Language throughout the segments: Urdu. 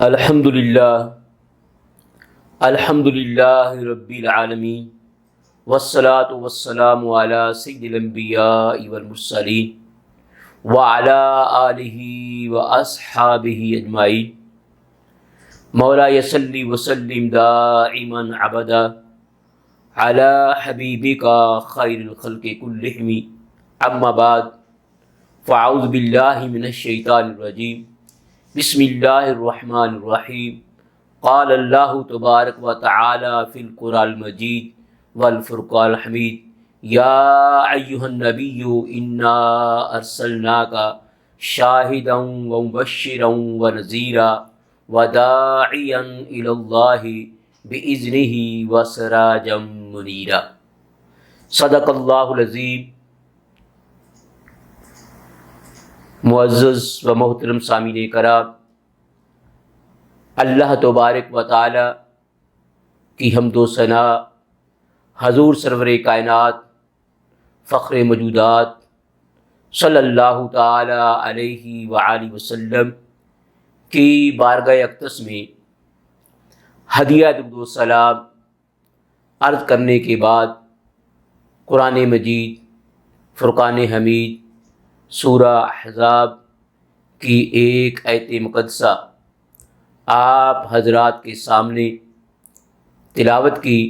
الحمد للہ رب العالمین والصلاة والسلام علی سید الانبیاء والمرسلین وعلی آلہ واصحابہ اجمعین مولا صلی وسلم دائما ابدا علی حبیبک خیر الخلق کلہم اما بعد فاعوذ باللہ من الشیطان الرجیم بسم اللہ الرحمن الرحیم قال اللہ تبارک و تعالی فی القرآن المجید والفرقان الحمید یا ایہا النبی انا ارسلناک شاہدا ومبشرا ونذیرا وداعیا الی اللہ باذنہ وسراجا منیرا۔ صدق اللہ العظیم۔ معزز و محترم سامعین کرام، اللہ تبارک و تعالی کی حمد و ثنا حضور سرور کائنات فخر موجودات صلی اللہ تعالی علیہ وآلہ وسلم کی بارگاہ اقدس میں ہدیہ درود و سلام عرض کرنے کے بعد قرآن مجید فرقان حمید سورہ احزاب کی ایک آیت مقدسہ آپ حضرات کے سامنے تلاوت کی۔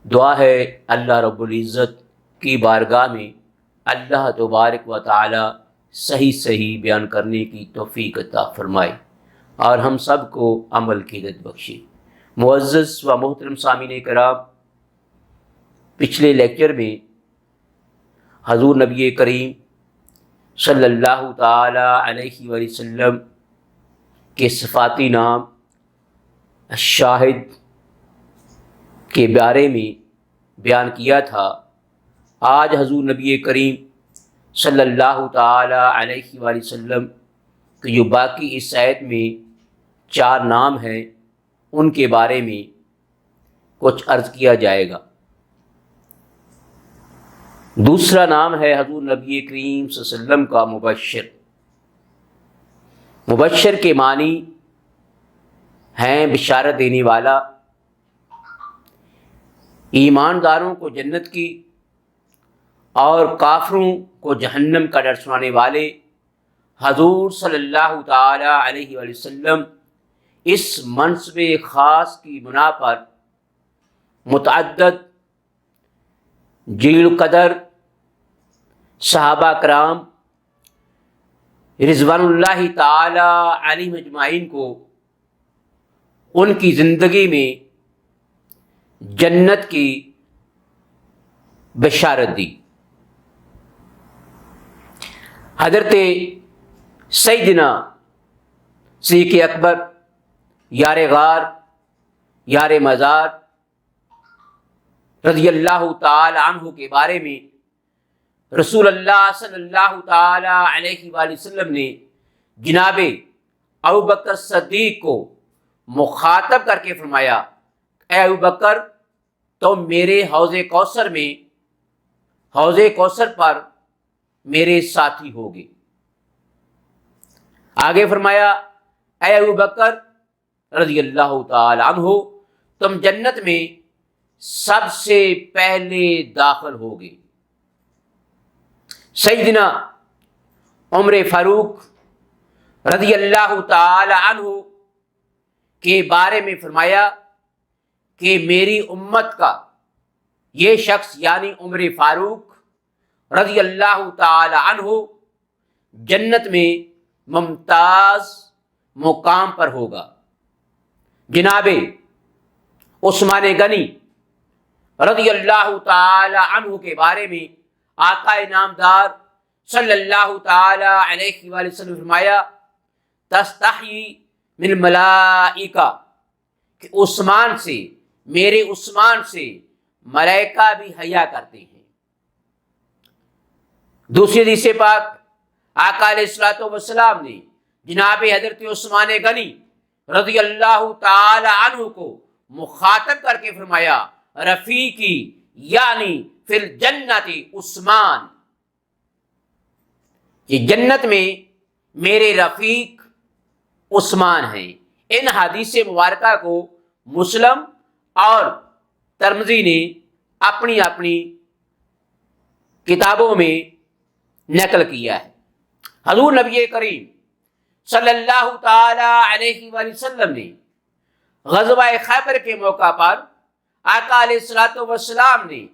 دعا ہے اللہ رب العزت کی بارگاہ میں اللہ تبارک و تعالی صحیح بیان کرنے کی توفیق عطا فرمائے اور ہم سب کو عمل کی عزت بخشے۔ معزز و محترم سامعین کرام، پچھلے لیکچر میں حضور نبی کریم صلی اللہ تعالی علیہ وآلہ وسلم کے صفاتی نام الشاہد کے بارے میں بیان کیا تھا۔ آج حضور نبی کریم صلی اللہ تعالی علیہ وآلہ وسلم کے جو باقی اس آیت میں 4 نام ہیں ان کے بارے میں کچھ عرض کیا جائے گا۔ دوسرا نام ہے حضور نبی کریم صلی اللہ علیہ وسلم کا مبشر۔ مبشر کے معنی ہیں بشارت دینے والا، ایمانداروں کو جنت کی اور کافروں کو جہنم کا ڈر سنانے والے۔ حضور صلی اللہ تعالی علیہ وآلہ وسلم اس منصب خاص کی بنا پر متعدد جلیل القدر صحابہ کرام رضوان اللہ تعالی علیہم اجمعین کو ان کی زندگی میں جنت کی بشارت دی۔ حضرت سیدنا صدیق اکبر یار غار یار مزار رضی اللہ تعالی عنہ کے بارے میں رسول اللہ صلی اللہ تعالی علیہ وآلہ وسلم نے جناب ابوبکر صدیق کو مخاطب کر کے فرمایا، اے ابوبکر تم میرے حوض کوثر پر میرے ساتھی ہوگے۔ آگے فرمایا، اے ابوبکر رضی اللہ تعالی عنہ تم جنت میں سب سے پہلے داخل ہوگے۔ سیدنا عمر فاروق رضی اللہ تعالی عنہ کے بارے میں فرمایا کہ میری امت کا یہ شخص یعنی عمر فاروق رضی اللہ تعالی عنہ جنت میں ممتاز مقام پر ہوگا۔ جناب عثمان غنی رضی اللہ تعالی عنہ کے بارے میں آقا نامدار صلی اللہ تعالی علیہ وآلہ وسلم فرمایا، تستحی من الملائکہ کہ میرے عثمان سے ملائکہ بھی حیا کرتے ہیں۔ دوسری حدیث پاک آقا علیہ الصلوۃ والسلام نے جناب حضرت عثمان غنی رضی اللہ تعالی عنہ کو مخاطب کر کے فرمایا، رفیقی یعنی فی الجنت عثمان، کہ جنت میں میرے رفیق عثمان ہیں، ان حدیث مبارکہ کو مسلم اور ترمذی نے اپنی اپنی کتابوں میں نقل کیا ہے۔ حضور نبی کریم صلی اللہ تعالی علیہ وآلہ وسلم نے غزوہ خیبر کے موقع پر آقا علیہ الصلوۃ والسلام نے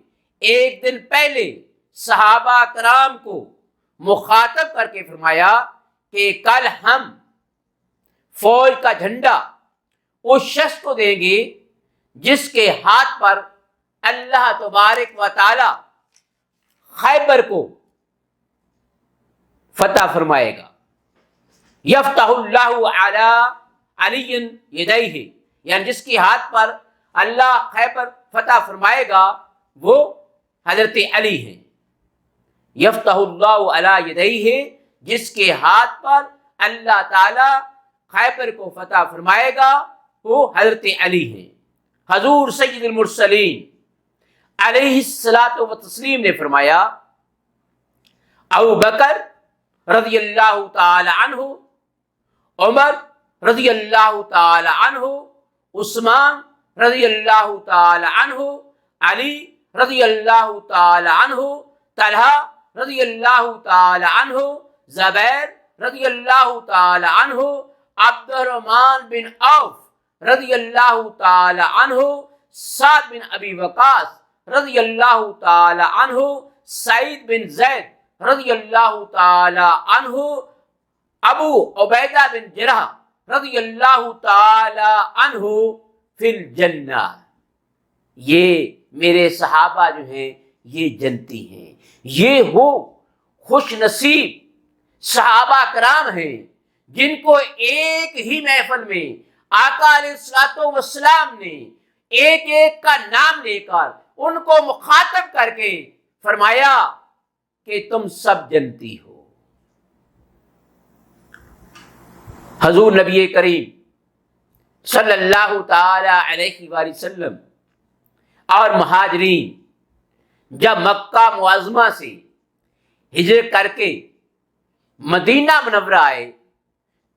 ایک دن پہلے صحابہ کرام کو مخاطب کر کے فرمایا کہ کل ہم فوج کا جھنڈا اس شخص کو دیں گے جس کے ہاتھ پر اللہ تبارک و تعالی خیبر کو فتح فرمائے گا۔ یفتح اللہ علی علی یدیہ، یعنی جس کے ہاتھ پر اللہ خیبر فتح فرمائے گا وہ حضرت علی ہیں۔ یفتح اللہ علی یدیہ، جس کے ہاتھ پر اللہ تعالی خیبر کو فتح فرمائے گا وہ حضرت علی ہیں۔ حضور سید المرسلین علیہ الصلاۃ والتسلیم نے فرمایا ابو بکر رضی اللہ تعالی عنہ، عمر رضی اللہ تعالی عنہ، عثمان رضی اللہ تعالی عنہ، علی رضی اللہ تعالی عنہ، طلحہ رضی اللہ تعالی عنہ، زبیر رضی اللہ تعالی عنہ، عبد الرحمن بن عوف رضی اللہ تعالی عنہ، سعد بن ابی وقاص رضی اللہ تعالی عنہ، سعید بن زید رضی اللہ تعالی عنہ، ابو عبیدہ بن جرح رضی اللہ تعالی عنہ فی الجنہ۔ یہ میرے صحابہ جو ہیں یہ جنتی ہیں، یہ وہ خوش نصیب صحابہ کرام ہیں جن کو ایک ہی محفل میں آقا علیہ الصلوۃ والسلام نے ایک ایک کا نام لے کر ان کو مخاطب کر کے فرمایا کہ تم سب جنتی ہو۔ حضور نبی کریم صلی اللہ تعالی علیہ وآلہ وسلم اور مہاجرین جب مکہ معظمہ سے ہجرت کر کے مدینہ منورہ آئے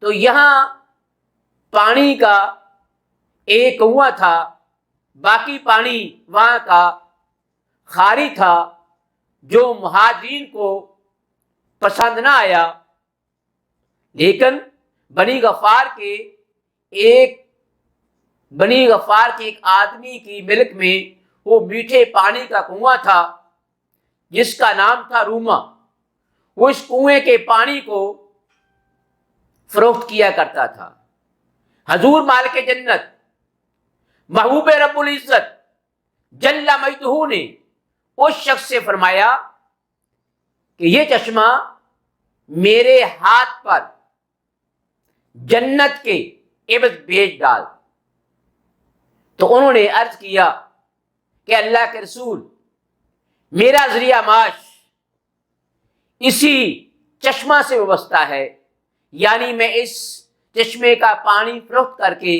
تو یہاں پانی کا ایک کنواں تھا، باقی پانی وہاں کا خالی تھا، جو مہاجرین کو پسند نہ آیا۔ لیکن بنی غفار کے ایک آدمی کی ملک میں وہ میٹھے پانی کا کنواں تھا جس کا نام تھا روما۔ وہ اس کنویں کے پانی کو فروخت کیا کرتا تھا۔ حضور مالک جنت محبوب رب العزت جل مجدہ نے اس شخص سے فرمایا کہ یہ چشمہ میرے ہاتھ پر جنت کے عوض بھیج ڈال۔ تو انہوں نے عرض کیا کہ اللہ کے رسول، میرا ذریعہ معاش اسی چشمہ سے وابستہ ہے، یعنی میں اس چشمے کا پانی فروخت کر کے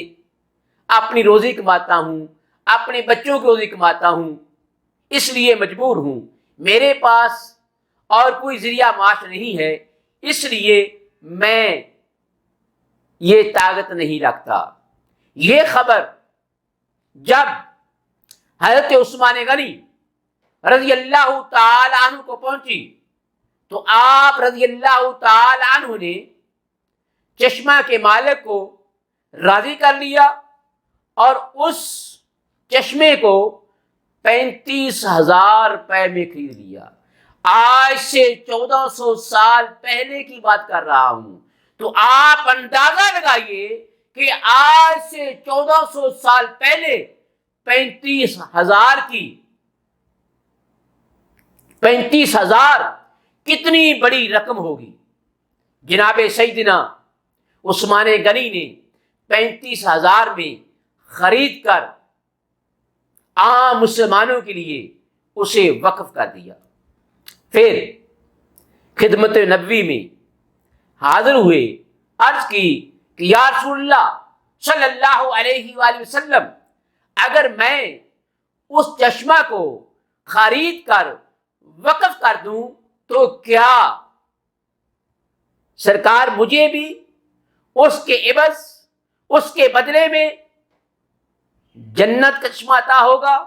اپنی روزی کماتا ہوں، اپنے بچوں کی روزی کماتا ہوں، اس لیے مجبور ہوں، میرے پاس اور کوئی ذریعہ معاش نہیں ہے، اس لیے میں یہ طاقت نہیں رکھتا۔ یہ خبر جب حضرت عثمان غنی رضی اللہ تعالی عنہ کو پہنچی تو آپ رضی اللہ تعالی عنہ نے چشمہ کے مالک کو راضی کر لیا اور اس چشمے کو 35,000 روپے میں خرید لیا۔ آج سے 1400 سال پہلے کی بات کر رہا ہوں، تو آپ اندازہ لگائیے کہ آج سے 1400 سال پہلے 35,000 کتنی بڑی رقم ہوگی۔ جناب سیدنا عثمان غنی نے 35,000 میں خرید کر عام مسلمانوں کے لیے اسے وقف کر دیا۔ پھر خدمت نبوی میں حاضر ہوئے، عرض کی کہ یا رسول اللہ صلی اللہ علیہ وآلہ وسلم، اگر میں اس چشمہ کو خرید کر وقف کر دوں تو کیا سرکار مجھے بھی اس کے عوض اس کے بدلے میں جنت کا چشمہ عطا ہوگا؟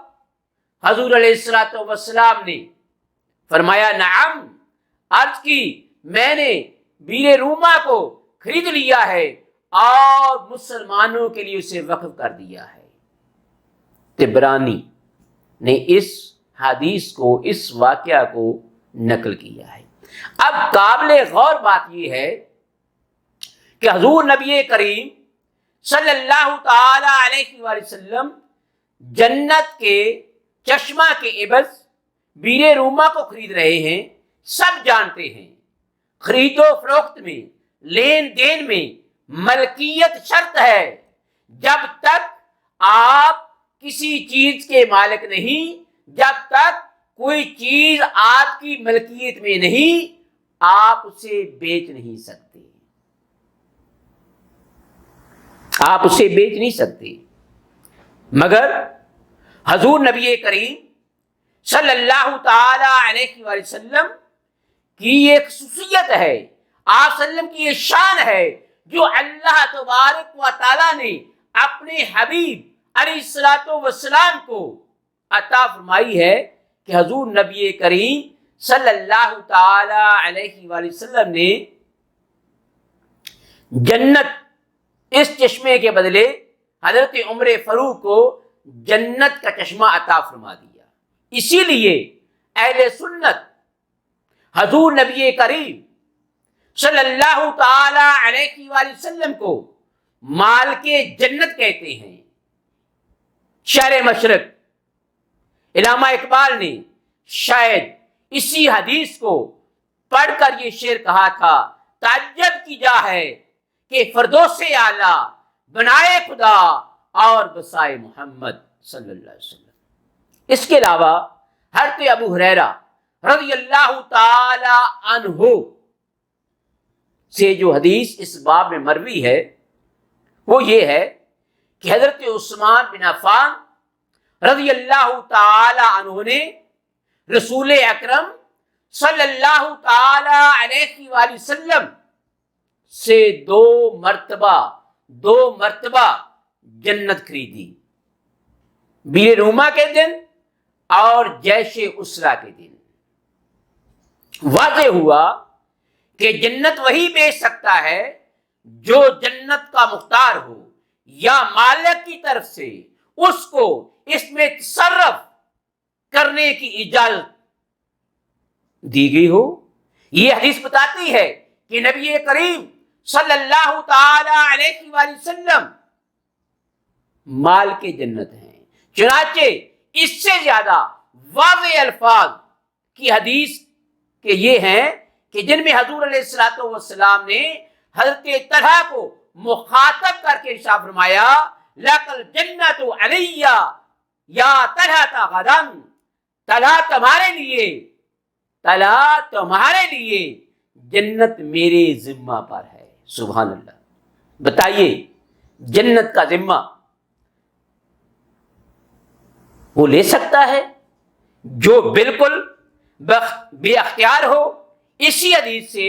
حضور علیہ الصلوۃ والسلام نے فرمایا نعم، عرض کی میں نے بیر روما کو خرید لیا ہے اور مسلمانوں کے لیے اسے وقف کر دیا ہے۔ طبرانی نے اس حدیث کو، اس واقعہ کو نقل کیا ہے۔ اب قابل غور بات یہ ہے کہ حضور نبی کریم صلی اللہ تعالی علیہ وآلہ وسلم جنت کے چشمہ کے عوض بیر روما کو خرید رہے ہیں۔ سب جانتے ہیں خرید و فروخت میں، لین دین میں ملکیت شرط ہے۔ جب تک آپ کسی چیز کے مالک نہیں، جب تک کوئی چیز آپ کی ملکیت میں نہیں، آپ اسے بیچ نہیں سکتے، آپ اسے بیچ نہیں سکتے۔ مگر حضور نبی کریم صلی اللہ تعالی علیہ وآلہ وسلم کی یہ خصوصیت ہے، آپ صلی اللہ علیہ وسلم کی یہ شان ہے جو اللہ تبارک و تعالی نے اپنے حبیب علیہ الصلوۃ والسلام کو عطا فرمائی ہے کہ حضور نبی کریم صلی اللہ تعالی علیہ وآلہ وسلم نے جنت اس چشمے کے بدلے حضرت عمر فاروق کو جنت کا چشمہ عطا فرما دیا۔ اسی لیے اہل سنت حضور نبی کریم صلی اللہ تعالی علیہ وآلہ وسلم کو مال کے جنت کہتے ہیں۔ شرح مشرق علامہ اقبال نے شاید اسی حدیث کو پڑھ کر یہ شعر کہا تھا، تعجب کی جا ہے کہ فردوس اعلیٰ بنائے خدا اور بسائے محمد صلی اللہ علیہ وسلم۔ اس کے علاوہ حضرت ابو ہریرہ رضی اللہ تعالی عنہ سے جو حدیث اس باب میں مروی ہے وہ یہ ہے کہ حضرت عثمان بن عفان رضی اللہ تعالی عنہ نے رسول اکرم صلی اللہ تعالی علیہ وآلہ وسلم سے دو مرتبہ جنت خریدی، بیر روما کے دن اور جیش اسرا کے دن۔ واضح ہوا کہ جنت وہی بیچ سکتا ہے جو جنت کا مختار ہو یا مالک کی طرف سے اس کو اس میں تصرف کرنے کی اجازت دی گئی ہو۔ یہ حدیث بتاتی ہے کہ نبی کریم صلی اللہ تعالی علیہ وآلہ وسلم مال کے جنت ہیں۔ چنانچہ اس سے زیادہ واضح الفاظ کی حدیث کہ یہ ہیں کہ جن میں حضور علیہ الصلوۃ والسلام نے حضرت طلحہ کو مخاطب کر کے ارشاد فرمایا لَقَلْ جَنَّةُ عَلَيَّ یا طلحہ غداً، طلحہ تمہارے لیے جنت میرے ذمہ پر ہے۔ سبحان اللہ۔ بتائیے جنت کا ذمہ وہ لے سکتا ہے جو بالکل بے اختیار ہو؟ اسی حدیث سے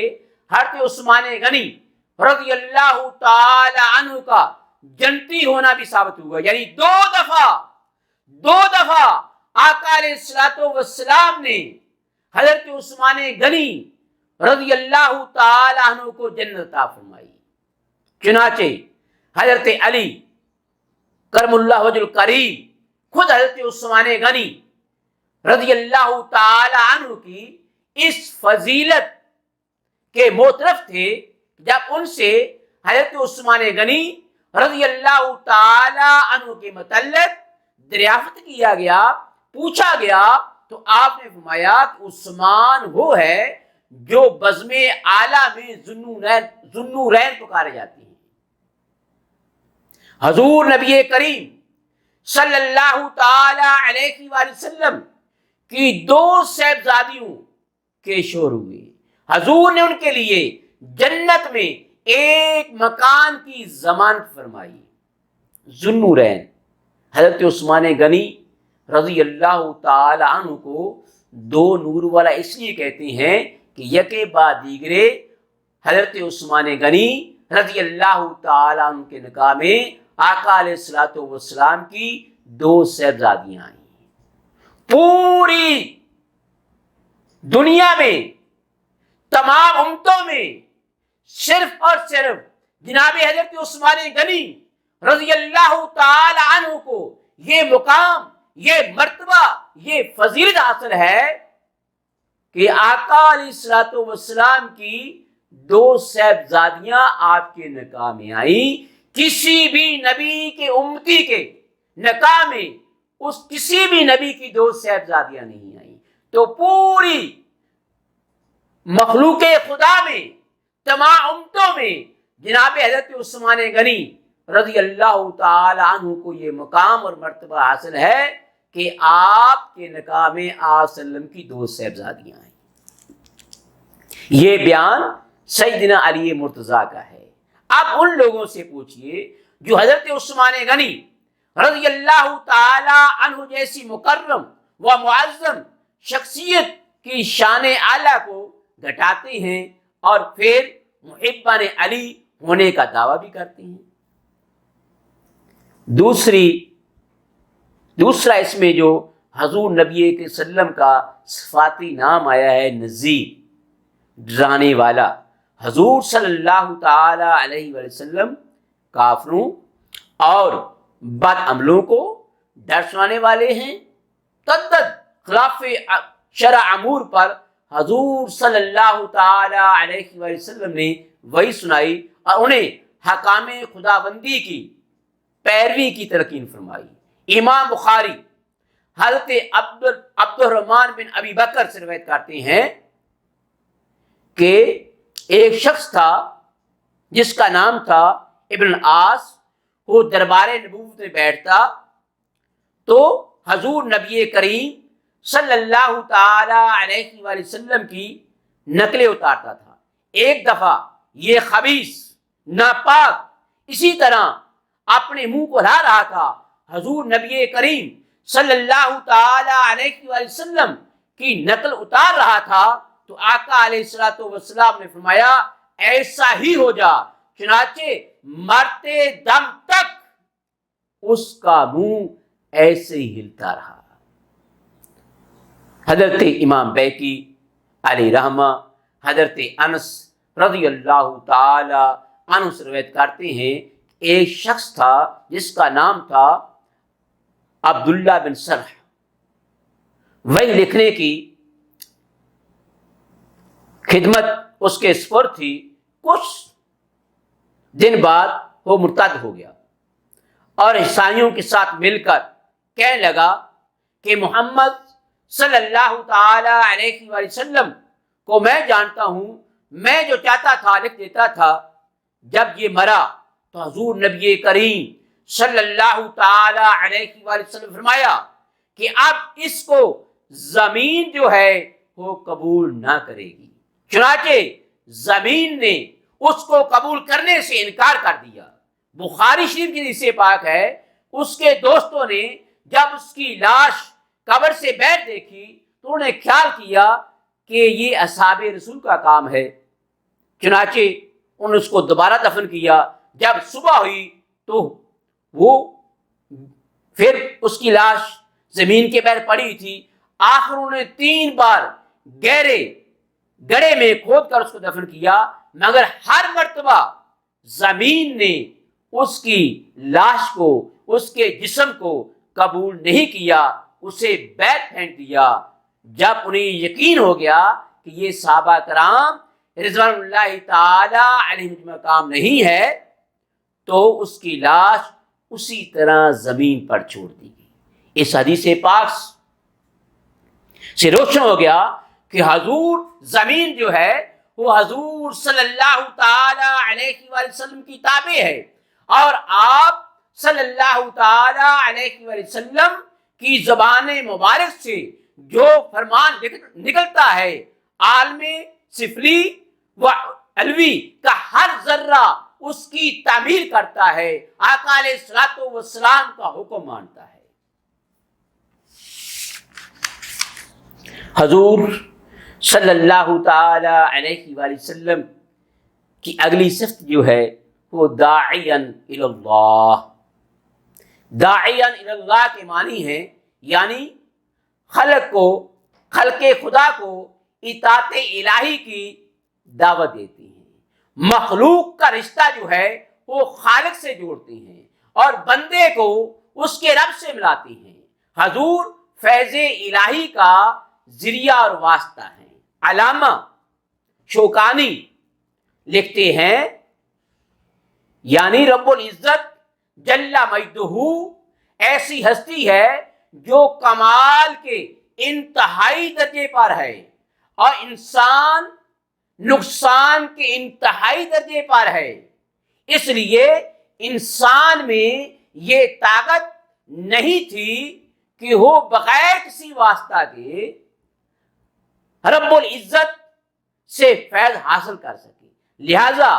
حضرت عثمان غنی رضی اللہ تعالی عنہ کا جنتی ہونا بھی ثابت ہوا، یعنی دو دفعہ آقا علیہ الصلوۃ والسلام نے حضرت عثمان غنی رضی اللہ تعالی عنہ کو جنت عطا فرمائی۔ چنانچہ حضرت علی کرم اللہ وجہ الکریم خود حضرت عثمان غنی رضی اللہ تعالی عنہ کی اس فضیلت کے معترف تھے جب ان سے حضرت عثمان غنی رضی اللہ تعالی عنہ کے متعلق دریافت کیا گیا، پوچھا گیا تو آپ نے فرمایا کہ عثمان وہ ہے جو بزم اعلیٰ میں ذوالنورین پکارے جاتے ہیں۔ حضور نبی کریم صلی اللہ تعالی علیہ وآلہ وسلم کی دو صاحبزادیوں کے شور ہوئے، حضور نے ان کے لیے جنت میں ایک مکان کی ضمانت فرمائی۔ ذوالنورین حضرت عثمان غنی رضی اللہ تعالی عنہ کو دو نور والا اس لیے کہتے ہیں کہ یکے بعد دیگرے حضرت عثمان غنی رضی اللہ تعالیٰ عنہ کے نکاح میں آقا علیہ الصلوۃ والسلام کی 2 صاحبزادیاں آئیں۔ پوری دنیا میں تمام امتوں میں صرف اور صرف جناب حضرت عثمان غنی رضی اللہ تعالی عنہ کو یہ مقام، یہ مرتبہ، یہ فضیلت حاصل ہے کہ آقا علیہ الصلوۃ والسلام کی 2 صاحبزادیاں آپ کے نکاح میں آئیں۔ کسی بھی نبی کے امتی کے نکاح میں کسی بھی نبی کی 2 صاحبزادیاں نہیں آئیں۔ تو پوری مخلوق خدا میں تمام امتوں میں جناب حضرت عثمان غنی رضی اللہ تعالی عنہ کو یہ مقام اور مرتبہ حاصل ہے کہ آپ کے نکاح میں آپ صلی اللہ علیہ وسلم کی 2 صاحبزادیاں آئیں۔ یہ بیان سیدنا علی مرتضیٰ کا ہے۔ اب ان لوگوں سے پوچھئے جو حضرت عثمان غنی رضی اللہ تعالی عنہ جیسی مکرم و معظم شخصیت کی شان اعلیٰ کو گھٹاتے ہیں اور پھر محبان علی ہونے کا دعویٰ بھی کرتے ہیں۔ دوسرا اس میں جو حضور نبی کے وسلم کا صفاتی نام آیا ہے نذیر، ڈرانے والا۔ حضور صلی اللہ تعالی علیہ وسلم کافروں اور بد عملوں کو ڈر سنانے والے ہیں۔ تدد خلاف شرع امور پر حضور صلی اللہ تعالی علیہ وسلم نے وحی سنائی اور انہیں حکام خداوندی کی پیروی کی تلقین فرمائی۔ امام بخاری حضرت عبد الرحمن بن ابی بکر سے روایت کرتے ہیں کہ ایک شخص تھا جس کا نام تھا ابن العاص، وہ دربار نبوت میں بیٹھتا تو حضور نبی کریم صلی اللہ تعالی علیہ وآلہ وسلم کی نقلیں اتارتا تھا۔ ایک دفعہ یہ خبیث ناپاک اسی طرح اپنے منہ کو ہلا رہا تھا، حضور نبی کریم صلی اللہ تعالی علیہ وآلہ وسلم کی نقل اتار رہا تھا تو آقا علیہ الصلوۃ والسلام نے فرمایا ایسا ہی ہو جا، چنانچہ مرتے دم تک اس کا منہ ایسے ہی ہلتا رہا۔ حضرت امام بیہقی علیہ رحمہ حضرت انس رضی اللہ تعالی عنہ سے روایت کرتے ہیں ایک شخص تھا جس کا نام تھا عبداللہ بن سرح، وہی لکھنے کی خدمت اس کے سپرد تھی۔ کچھ دن بعد وہ مرتد ہو گیا اور عیسائیوں کے ساتھ مل کر کہنے لگا کہ محمد صلی اللہ تعالی علیہ وآلہ وسلم کو میں جانتا ہوں، میں جو چاہتا تھا لکھ دیتا تھا۔ جب یہ مرا تو حضور نبی کریم صلی اللہ تعالی علیہ وآلہ وسلم فرمایا کہ اب اس کو زمین جو ہے وہ قبول نہ کرے گی، چنانچہ زمین نے اس کو قبول کرنے سے انکار کر دیا۔ بخاری شریف کی حدیث پاک ہے، اس کے دوستوں نے جب اس کی لاش قبر سے بیٹھ دیکھی تو انہوں نے خیال کیا کہ یہ اصحاب رسول کا کام ہے، چنانچہ انہوں نے اس کو دوبارہ دفن کیا۔ جب صبح ہوئی تو وہ پھر اس کی لاش زمین کے بیر پڑی تھی۔ آخر انہوں نے 3 بار گہرے گڑھے میں کھود کر اس کو دفن کیا، مگر ہر مرتبہ زمین نے اس کی لاش کو، اس کے جسم کو قبول نہیں کیا، اسے بیت پھینک دیا۔ جب انہیں یقین ہو گیا کہ یہ صحابہ کرام رضوان اللہ تعالی علیہ مقام نہیں ہے تو اس کی لاش اسی طرح زمین پر چھوڑ دی گئی۔ اس حدیث پاک سے روشن ہو گیا کہ حضور زمین جو ہے وہ حضور صلی اللہ تعالی علیہ وآلہ وسلم کی تابع ہے، اور آپ صلی اللہ تعالی علیہ وآلہ وسلم کی زبان مبارک سے جو فرمان نکلتا ہے عالم سفلی و علوی کا ہر ذرہ اس کی تعمیر کرتا ہے، آقا علیہ الصلوۃ والسلام کا حکم مانتا ہے۔ حضور صلی اللہ تعالی علیہ وآلہ وسلم کی اگلی صفت جو ہے وہ داعیاً الی اللہ. داعیاً الی اللہ کے معنی ہے یعنی خلق خدا کو اطاعت الہی کی دعوت دیتی ہیں. مخلوق کا رشتہ جو ہے وہ خالق سے جوڑتی ہیں اور بندے کو اس کے رب سے ملاتی ہیں. حضور فیض الہی کا ذریعہ اور واسطہ ہیں. علامہ شوکانی لکھتے ہیں یعنی رب العزت جل مجدہ ایسی ہستی ہے جو کمال کے انتہائی درجے پر ہے اور انسان نقصان کے انتہائی درجے پر ہے. اس لیے انسان میں یہ طاقت نہیں تھی کہ وہ بغیر کسی واسطہ کے رب العزت سے فیض حاصل کر سکے. لہذا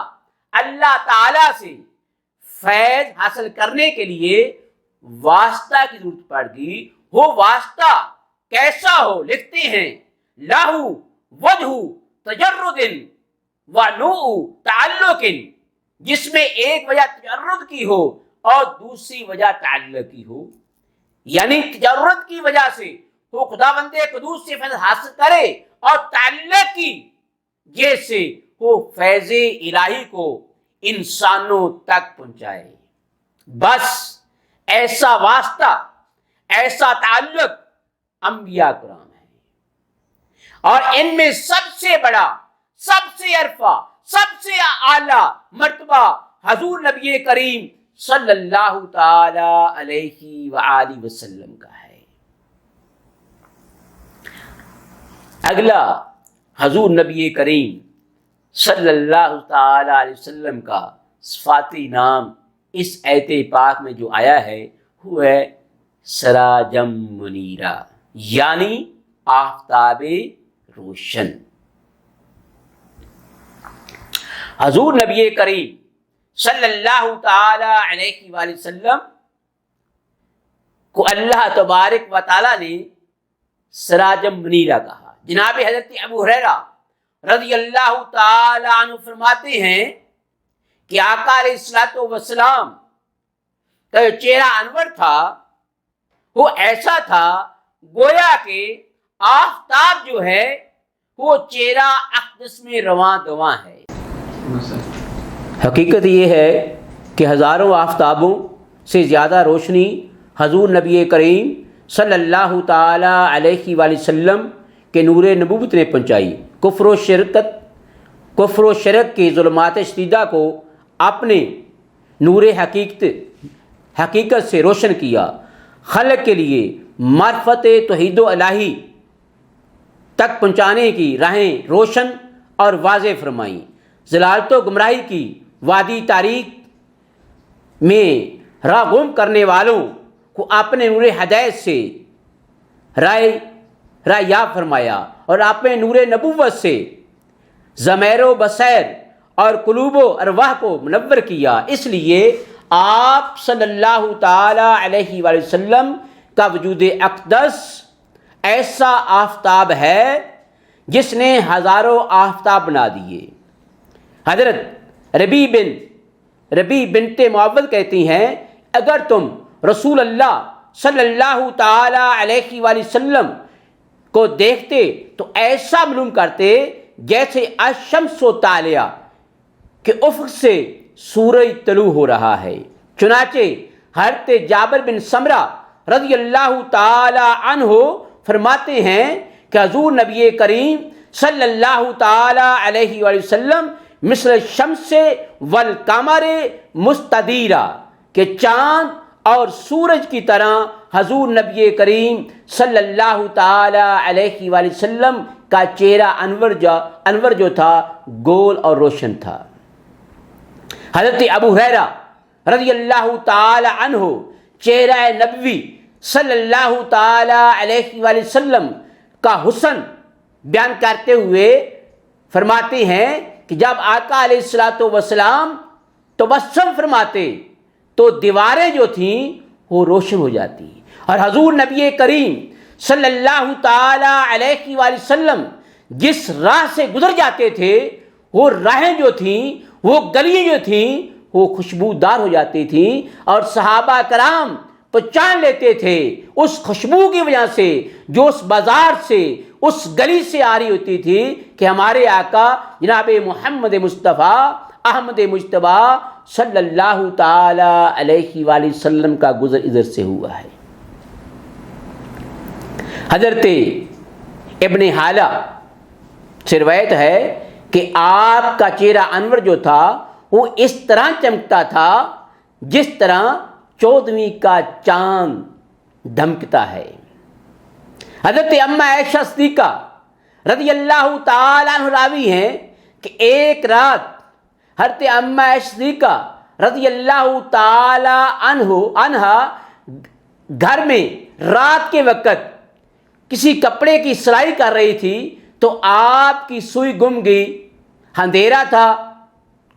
اللہ تعالی سے فیض حاصل کرنے کے لیے واسطہ کی ضرورت پڑ گئی. وہ واسطہ کیسا ہو؟ لکھتے ہیں لاہو وجہ تجرد و نوع تعلق، جس میں ایک وجہ تجرد کی ہو اور دوسری وجہ تعلق کی ہو. یعنی تجرد کی وجہ سے وہ خداوند قدوس سے فیض حاصل کرے اور تعلق کی جیسے وہ فیض الہی کو انسانوں تک پہنچائے. بس ایسا واسطہ، ایسا تعلق انبیاء کرام ہے، اور ان میں سب سے بڑا، سب سے عرفہ، سب سے اعلیٰ مرتبہ حضور نبی کریم صلی اللہ تعالی علیہ وآلہ وسلم کا ہے. اگلا حضور نبی کریم صلی اللہ تعالی علیہ وسلم کا صفاتی نام اس آیت پاک میں جو آیا ہے وہ ہے سراجم منیرا، یعنی آفتاب روشن. حضور نبی کریم صلی اللہ تعالی علیہ وآلہ وسلم کو اللہ تبارک و تعالی نے سراجم منیرا کہا. جناب حضرت ابو ہریرہ رضی اللہ تعالی عنہ فرماتے ہیں کہ آقا علیہ الصلوۃ والسلام کا جو چہرہ انور تھا وہ ایسا تھا گویا کہ آفتاب جو ہے وہ چہرہ اقدس میں رواں دواں ہے. حقیقت یہ ہے کہ ہزاروں آفتابوں سے زیادہ روشنی حضور نبی کریم صلی اللہ تعالی علیہ وآلہ وسلم کے نور نبوت نے پہنچائی. کفر و شرک کی ظلمات شدیدہ کو اپنے نور حقیقت سے روشن کیا. خلق کے لیے معرفت توحید و الہی تک پہنچانے کی راہیں روشن اور واضح فرمائیں. ضلالت و گمراہی کی وادی تاریک میں راہ گم کرنے والوں کو اپنے نور ہدایت سے راہ یاب فرمایا اور اپنے نور نبوت سے ضمیر و بصیر اور قلوب و ارواح کو منور کیا. اس لیے آپ صلی اللہ تعالی علیہ وآلہ وسلم کا وجود اقدس ایسا آفتاب ہے جس نے ہزاروں آفتاب بنا دیے. حضرت ربی بنت معوذ کہتی ہیں اگر تم رسول اللہ صلی اللہ تعالی علیہ وآلہ وسلم کو دیکھتے تو ایسا معلوم کرتے جیسے الشمس و طالعہ کہ افق سے سورج طلوع ہو رہا ہے. چنانچہ حضرت جابر بن سمرہ رضی اللہ تعالی عنہ فرماتے ہیں کہ حضور نبی کریم صلی اللہ تعالی علیہ وآلہ وسلم مثل الشمس والقمر مستدیرہ کہ چاند اور سورج کی طرح حضور نبی کریم صلی اللہ تعالی علیہ وآلہ وسلم کا چہرہ انور جو تھا گول اور روشن تھا. حضرت ابو ہریرہ رضی اللہ تعالی عنہ چہرہ نبوی صلی اللہ تعالی علیہ وآلہ وسلم کا حسن بیان کرتے ہوئے فرماتے ہیں کہ جب آقا علیہ الصلوۃ والسلام تبسم فرماتے تو دیواریں جو تھیں وہ روشن ہو جاتی اور حضور نبی کریم صلی اللہ تعالی علیہ وآلہ وسلم جس راہ سے گزر جاتے تھے وہ راہیں جو تھیں وہ گلیاں جو تھیں وہ خوشبودار ہو جاتی تھیں اور صحابہ کرام پہچان لیتے تھے اس خوشبو کی وجہ سے جو اس بازار سے اس گلی سے آ رہی ہوتی تھی کہ ہمارے آقا جناب محمد مصطفیٰ احمد مجتبی صلی اللہ تعالی علیہ وآلہ وسلم کا گزر ادھر سے ہوا ہے۔ حضرت ابن حالہ سے روایت ہے کہ آپ کا چہرہ انور جو تھا وہ اس طرح چمکتا تھا جس طرح 14ویں کا چاند دھمکتا ہے۔ حضرت اما عائشہ صدیقہ رضی اللہ تعالیٰ عنہ راوی ہیں کہ ایک رات حضرت اما عائشہ صدیقہ رضی اللہ تعالیٰ عنہا گھر میں رات کے وقت کسی کپڑے کی سلائی کر رہی تھی تو آپ کی سوئی گم گئی، اندھیرا تھا،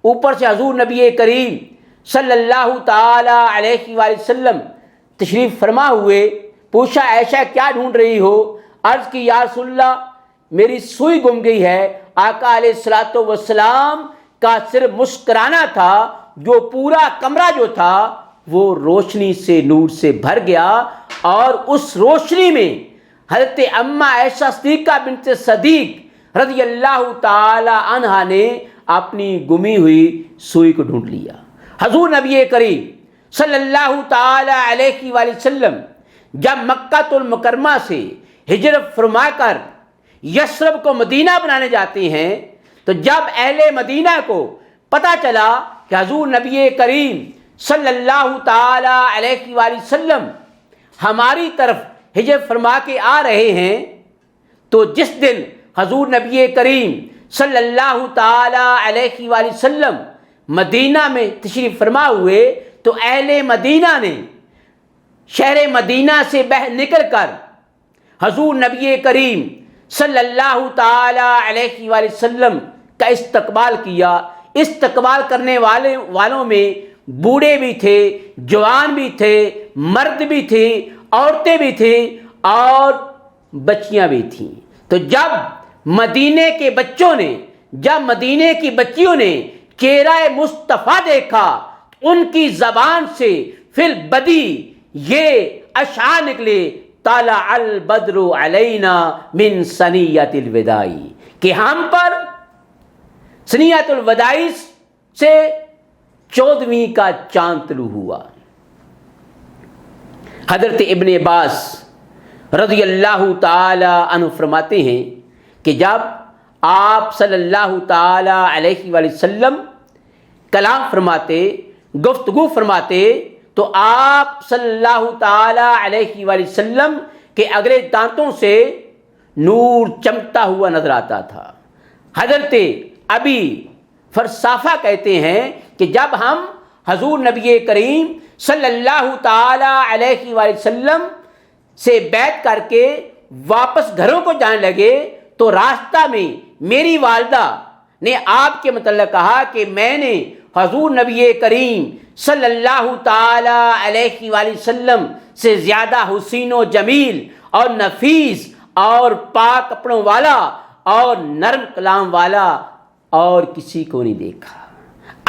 اوپر سے حضور نبی کریم صلی اللہ تعالی علیہ وآلہ وسلم تشریف فرما ہوئے۔ پوچھا عائشہ کیا ڈھونڈ رہی ہو؟ عرض کی یا رسول اللہ میری سوئی گم گئی ہے۔ آقا علیہ الصلوۃ والسلام کا صرف مسکرانا تھا، جو پورا کمرہ جو تھا وہ روشنی سے نور سے بھر گیا، اور اس روشنی میں حضرت اما عائشہ صدیقہ بنت صدیق رضی اللہ تعالی عنہا نے اپنی گمی ہوئی سوئی کو ڈھونڈ لیا۔ حضور نبی کریم صلی اللہ تعالی علیہ وآلہ وسلم جب مکہ المکرمہ سے ہجرت فرما کر یثرب کو مدینہ بنانے جاتے ہیں تو جب اہل مدینہ کو پتہ چلا کہ حضور نبی کریم صلی اللہ تعالی علیہ وآلہ وسلم ہماری طرف ہجرت فرما کے آ رہے ہیں، تو جس دن حضور نبی کریم صلی اللہ تعالی علیہ وآلہ وسلم مدینہ میں تشریف فرما ہوئے تو اہل مدینہ نے شہر مدینہ سے باہر نکل کر حضور نبی کریم صلی اللہ تعالی علیہ وآلہ وسلم کا استقبال کیا۔ استقبال کرنے والوں میں بوڑھے بھی تھے، جوان بھی تھے، مرد بھی تھے، عورتیں بھی تھیں اور بچیاں بھی تھیں۔ تو جب مدینے کے بچوں نے، جب مدینے کی بچیوں نے چہرہ مصطفیٰ دیکھا، ان کی زبان سے فی البدی یہ اشعار نکلے، طلع البدر علینا من ثنیۃ الوداع، کہ ہم پر ثنیۃ الوداع سے 14ویں کا چاند طلوع ہوا۔ حضرت ابن عباس رضی اللہ تعالی عنہ فرماتے ہیں کہ جب آپ صلی اللہ تعالی علیہ وآلہ وسلم کلام فرماتے، گفتگو فرماتے، تو آپ صلی اللہ تعالی علیہ وآلہ وسلم کے اگلے دانتوں سے نور چمکتا ہوا نظر آتا تھا۔ حضرت ابی فرسافہ کہتے ہیں کہ جب ہم حضور نبی کریم صلی اللہ تعالی علیہ وآلہ وسلم سے بیعت کر کے واپس گھروں کو جانے لگے تو راستہ میں میری والدہ نے آپ کے متعلق کہا کہ میں نے حضور نبی کریم صلی اللہ تعالی علیہ وآلہ وسلم سے زیادہ حسین و جمیل اور نفیس اور پاک کپڑوں والا اور نرم کلام والا اور کسی کو نہیں دیکھا۔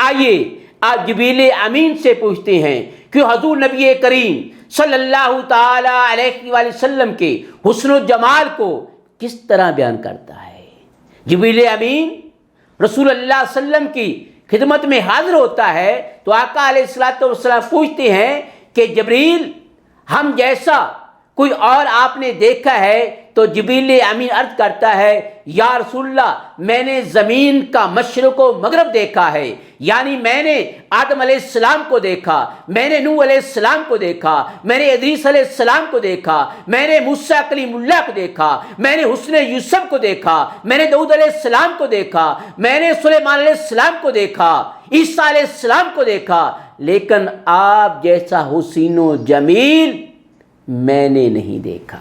آئیے آپ جبریل امین سے پوچھتے ہیں کہ حضور نبی کریم صلی اللہ تعالی علیہ وآلہ وسلم کے حسن و جمال کو کس طرح بیان کرتا ہے۔ جبریل امین رسول اللہ صلی اللہ علیہ وسلم کی خدمت میں حاضر ہوتا ہے تو آقا علیہ الصلوۃ والسلام پوچھتے ہیں کہ جبریل ہم جیسا کوئی اور آپ نے دیکھا ہے؟ تو جبریل امین عرض کرتا ہے یا رسول اللہ میں نے زمین کا مشرق و مغرب دیکھا ہے، یعنی میں نے آدم علیہ السلام کو دیکھا، میں نے نوح علیہ السلام کو دیکھا، میں نے ادریس علیہ السلام کو دیکھا، میں نے موسیٰ کلیم اللہ کو دیکھا، میں نے حسن یوسف کو دیکھا، میں نے داؤد علیہ السلام کو دیکھا، میں نے سلیمان علیہ السلام کو دیکھا، عیسیٰ علیہ السلام کو دیکھا، لیکن آپ جیسا حسین و جمیل میں نے نہیں دیکھا۔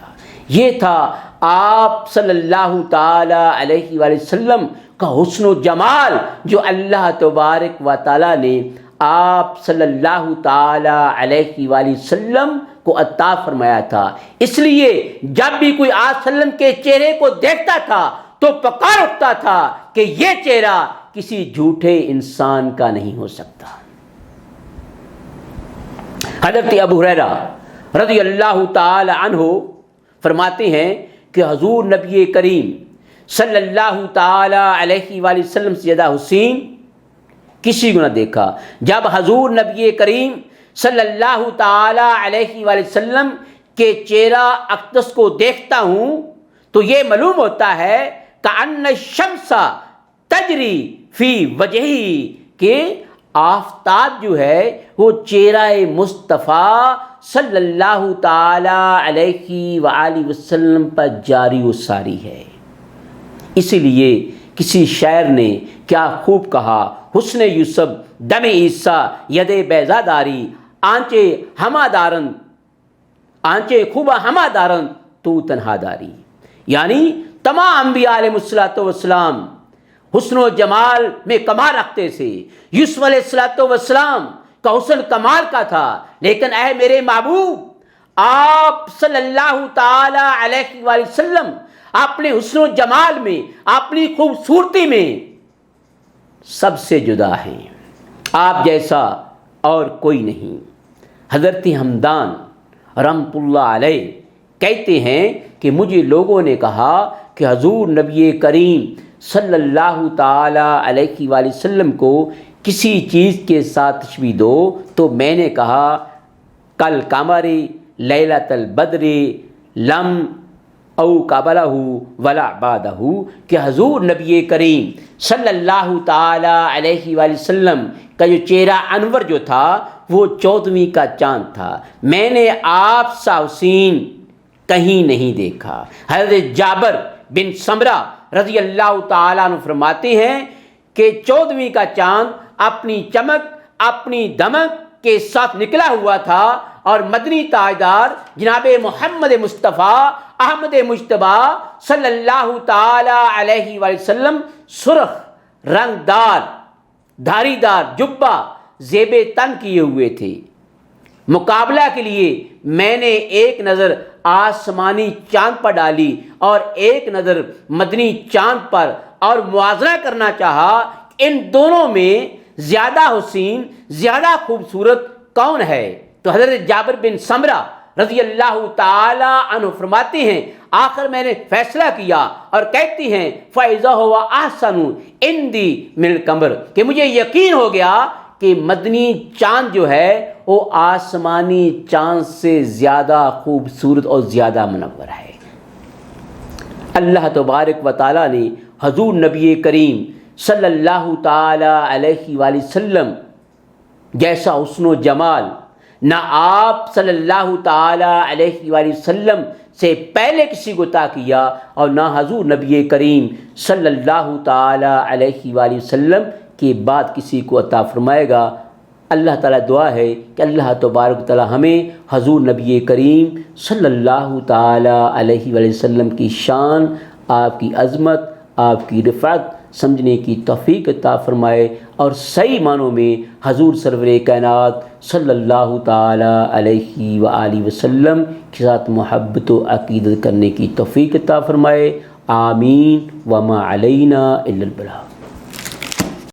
یہ تھا آپ صلی اللہ تعالی علیہ وآلہ وسلم کا حسن و جمال جو اللہ تبارک و تعالی نے آپ صلی اللہ تعالی علیہ وآلہ وسلم کو عطا فرمایا تھا۔ اس لیے جب بھی کوئی آپ صلی اللہ علیہ وسلم کے چہرے کو دیکھتا تھا تو پکار اٹھتا تھا کہ یہ چہرہ کسی جھوٹے انسان کا نہیں ہو سکتا۔ حضرت ابو ہریرہ رضی اللہ تعالی عنہ فرماتے ہیں کہ حضور نبی کریم صلی اللہ تعالی علیہ وآلہ وسلم سے زیادہ حسین کسی کو نہ دیکھا۔ جب حضور نبی کریم صلی اللہ تعالی علیہ وآلہ وسلم کے چہرہ اقدس کو دیکھتا ہوں تو یہ معلوم ہوتا ہے کأن الشمس تجری فی وجہی، کہ آفتاب جو ہے وہ چہرہ مصطفیٰ صلی اللہ تعالی علیہ وآلہ وسلم پر جاری و ساری ہے۔ اسی لیے کسی شاعر نے کیا خوب کہا، حسن یوسف دم عیسیٰ ید بیضا داری، آنچے ہما دارن آنچے خوبہ ہما دارن تو تنہا داری۔ یعنی تمام انبیاء علیہ السلام حسن و جمال میں کمال رکھتے تھے۔ یوسف علیہ السلام کا حسن کمال کا تھا، لیکن اے میرے محبوب آپ صلی اللہ تعالی علیہ وآلہ وسلم اپنے حسن و جمال میں، اپنی خوبصورتی میں سب سے جدا ہیں، آپ جیسا اور کوئی نہیں۔ حضرت ہمدان رحمۃ اللہ علیہ کہتے ہیں کہ مجھے لوگوں نے کہا کہ حضور نبی کریم صلی اللہ تعالی علیہ وآلہ وسلم کو کسی چیز کے ساتھ تشبیہ دو، تو میں نے کہا کل قمری لیلۃ البدر لم او قبلہ ولا بعدہ، کہ حضور نبی کریم صلی اللہ تعالی علیہ وآلہ وسلم کا جو چہرہ انور جو تھا وہ 14ویں کا چاند تھا، میں نے آپ سا حسین کہیں نہیں دیکھا۔ حضرت جابر بن سمرہ رضی اللہ تعالیٰ عنہ فرماتے ہیں کہ 14ویں کا چاند اپنی چمک، اپنی دمک کے ساتھ نکلا ہوا تھا، اور مدنی تاجدار جناب محمد مصطفیٰ احمد مجتبی صلی اللہ تعالی علیہ وآلہ وسلم سرخ رنگ دار دھاری دار جبہ زیب تن کیے ہوئے تھے۔ مقابلہ کے لیے میں نے ایک نظر آسمانی چاند پر ڈالی اور ایک نظر مدنی چاند پر، اور موازنہ کرنا چاہا ان دونوں میں زیادہ حسین، زیادہ خوبصورت کون ہے؟ تو حضرت جابر بن سمرہ رضی اللہ تعالی عنہ فرماتے ہیں آخر میں نے فیصلہ کیا، اور کہتی ہیں فَإِذَا هُوَ أَحْسَنُ عِنْدِي مِنَ الْقَمَرِ، کہ مجھے یقین ہو گیا کہ مدنی چاند جو ہے وہ آسمانی چاند سے زیادہ خوبصورت اور زیادہ منور ہے۔ اللہ تبارک و تعالیٰ نے حضور نبی کریم صلی اللہ تعالی علیہ وآلہ وسلم جیسا حسن و جمال نہ آپ صلی اللہ تعالی علیہ وآلہ وسلم سے پہلے کسی کو عطا کیا، اور نہ حضور نبی کریم صلی اللہ تعالی علیہ وآلہ وسلم کے بعد کسی کو عطا فرمائے گا۔ اللہ تعالیٰ دعا ہے کہ اللہ تبارک تعالیٰ ہمیں حضور نبی کریم صلی اللہ تعالی علیہ وآلہ وسلم کی شان، آپ کی عظمت، آپ کی رفعت سمجھنے کی توفیق عطا فرمائے، اور صحیح معنوں میں حضور سرور کائنات صلی اللہ تعالی علیہ وآلہ وسلم کے ساتھ محبت و عقیدت کرنے کی توفیق عطا فرمائے۔ آمین۔ وما علینا الا البلاغ۔